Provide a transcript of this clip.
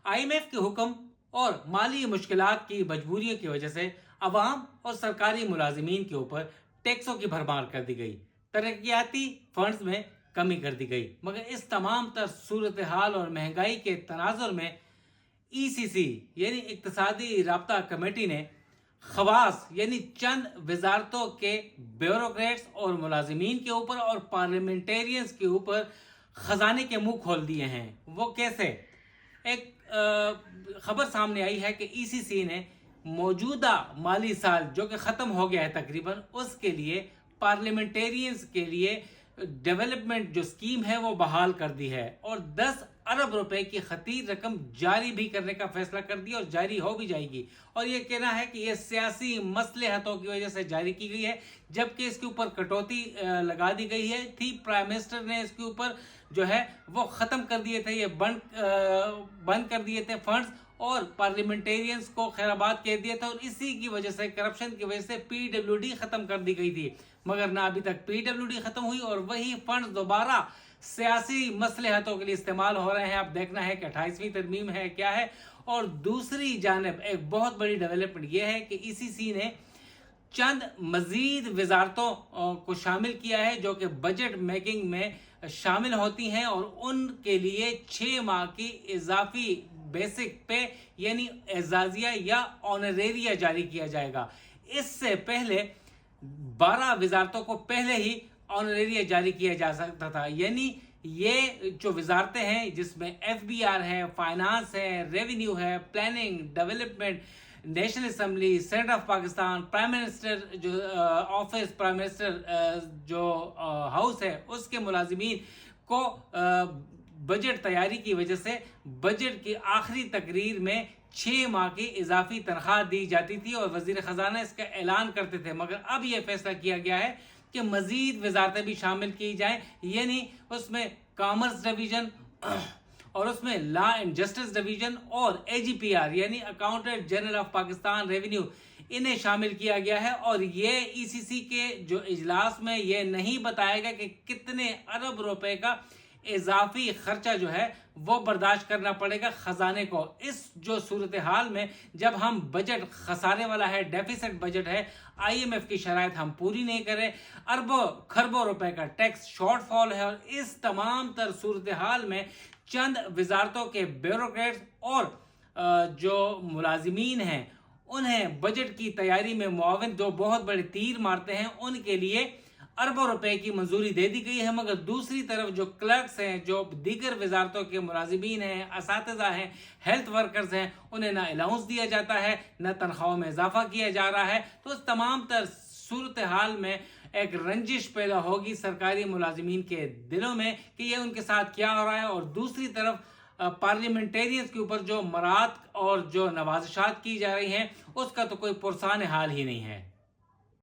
IMF کے حکم اور مالی مشکلات کی مجبوریوں کی وجہ سے عوام اور سرکاری ملازمین کے اوپر ٹیکسوں کی بھرمار کر دی گئی، ترقیاتی فنڈز میں کمی کر دی گئی۔ مگر اس تمام تر صورتحال اور مہنگائی کے تناظر میں ECC یعنی اقتصادی رابطہ کمیٹی نے خواص یعنی چند وزارتوں کے بیوروکریٹس اور ملازمین کے اوپر اور پارلیمنٹیرینز کے اوپر خزانے کے منہ کھول دیے ہیں۔ وہ کیسے؟ ایک خبر سامنے آئی ہے کہ ECC نے موجودہ مالی سال جو کہ ختم ہو گیا ہے تقریباً، اس کے لیے پارلیمنٹیرینز کے لیے ڈیولپمنٹ جو اسکیم ہے وہ بحال کر دی ہے اور 10 ارب روپے کی خطیر رقم جاری بھی کرنے کا فیصلہ کر دیا اور جاری ہو بھی جائے گی، اور یہ کہنا ہے کہ یہ سیاسی مصلحتوں کی وجہ سے جاری کی گئی ہے، جبکہ اس کے اوپر کٹوتی لگا دی گئی ہے تھی۔ پرائم منسٹر نے اس کے اوپر جو ہے وہ ختم کر دیے تھے، یہ بند کر دیے تھے فنڈز، اور پارلیمنٹیرینز کو خیر آباد کہہ دیا تھا، اور اسی کی وجہ سے کرپشن کی وجہ سے PWD ختم کر دی گئی تھی، مگر نہ ابھی تک PWD ختم ہوئی اور وہی فنڈز دوبارہ سیاسی مصلحتوں کے لیے استعمال ہو رہے ہیں۔ اب دیکھنا ہے کہ 28ویں ترمیم ہے کیا ہے۔ اور دوسری جانب ایک بہت بڑی ڈیولپمنٹ یہ ہے کہ ECC نے چند مزید وزارتوں کو شامل کیا ہے جو کہ بجٹ میکنگ میں شامل ہوتی ہیں، اور ان کے لیے 6 ماہ کی اضافی بیسک پے یعنی اعزازیہ یا آنریریا جاری کیا جائے گا۔ اس سے پہلے 12 وزارتوں کو پہلے ہی آنریریا جاری کیا جا سکتا تھا، یعنی یہ جو وزارتیں ہیں جس میں FBR ہے، فائنانس ہے، ریونیو ہے، planning, development, national assembly, senate of Pakistan, prime minister جو آفس، پرائم منسٹر جو ہاؤس ہے، اس کے ملازمین کو بجٹ تیاری کی وجہ سے بجٹ کی آخری تقریر میں 6 ماہ کی اضافی تنخواہ دی جاتی تھی اور وزیر خزانہ اس کا اعلان کرتے تھے، مگر اب یہ فیصلہ کیا گیا ہے کہ مزید وزارتیں بھی شامل کی جائیں، یعنی اس میں کامرس ڈویژن اور اس میں لا اینڈ جسٹس ڈویژن اور AGPR یعنی accountant general of Pakistan revenue, انہیں شامل کیا گیا ہے۔ اور یہ ECC کے جو اجلاس میں یہ نہیں بتایا گیا کہ کتنے ارب روپے کا اضافی خرچہ جو ہے وہ برداشت کرنا پڑے گا خزانے کو۔ اس جو صورتحال میں جب ہم بجٹ خسارے والا ہے، ڈیفیسٹ بجٹ ہے، IMF کی شرائط ہم پوری نہیں کریں، اربوں کھربوں روپے کا ٹیکس شارٹ فال ہے، اور اس تمام تر صورتحال میں چند وزارتوں کے بیوروکریٹس اور جو ملازمین ہیں انہیں بجٹ کی تیاری میں معاون جو بہت بڑے تیر مارتے ہیں، ان کے لیے اربوں روپے کی منظوری دے دی گئی ہے، مگر دوسری طرف جو کلرکس ہیں، جو دیگر وزارتوں کے ملازمین ہیں، اساتذہ ہیں، ہیلتھ ورکرز ہیں، انہیں نہ الاؤنس دیا جاتا ہے، نہ تنخواہوں میں اضافہ کیا جا رہا ہے۔ تو اس تمام تر صورتحال میں ایک رنجش پیدا ہوگی سرکاری ملازمین کے دلوں میں کہ یہ ان کے ساتھ کیا ہو رہا ہے، اور دوسری طرف پارلیمنٹیرینز کے اوپر جو مراد اور جو نوازشات کی جا رہی ہیں اس کا تو کوئی پرسان حال ہی نہیں ہے۔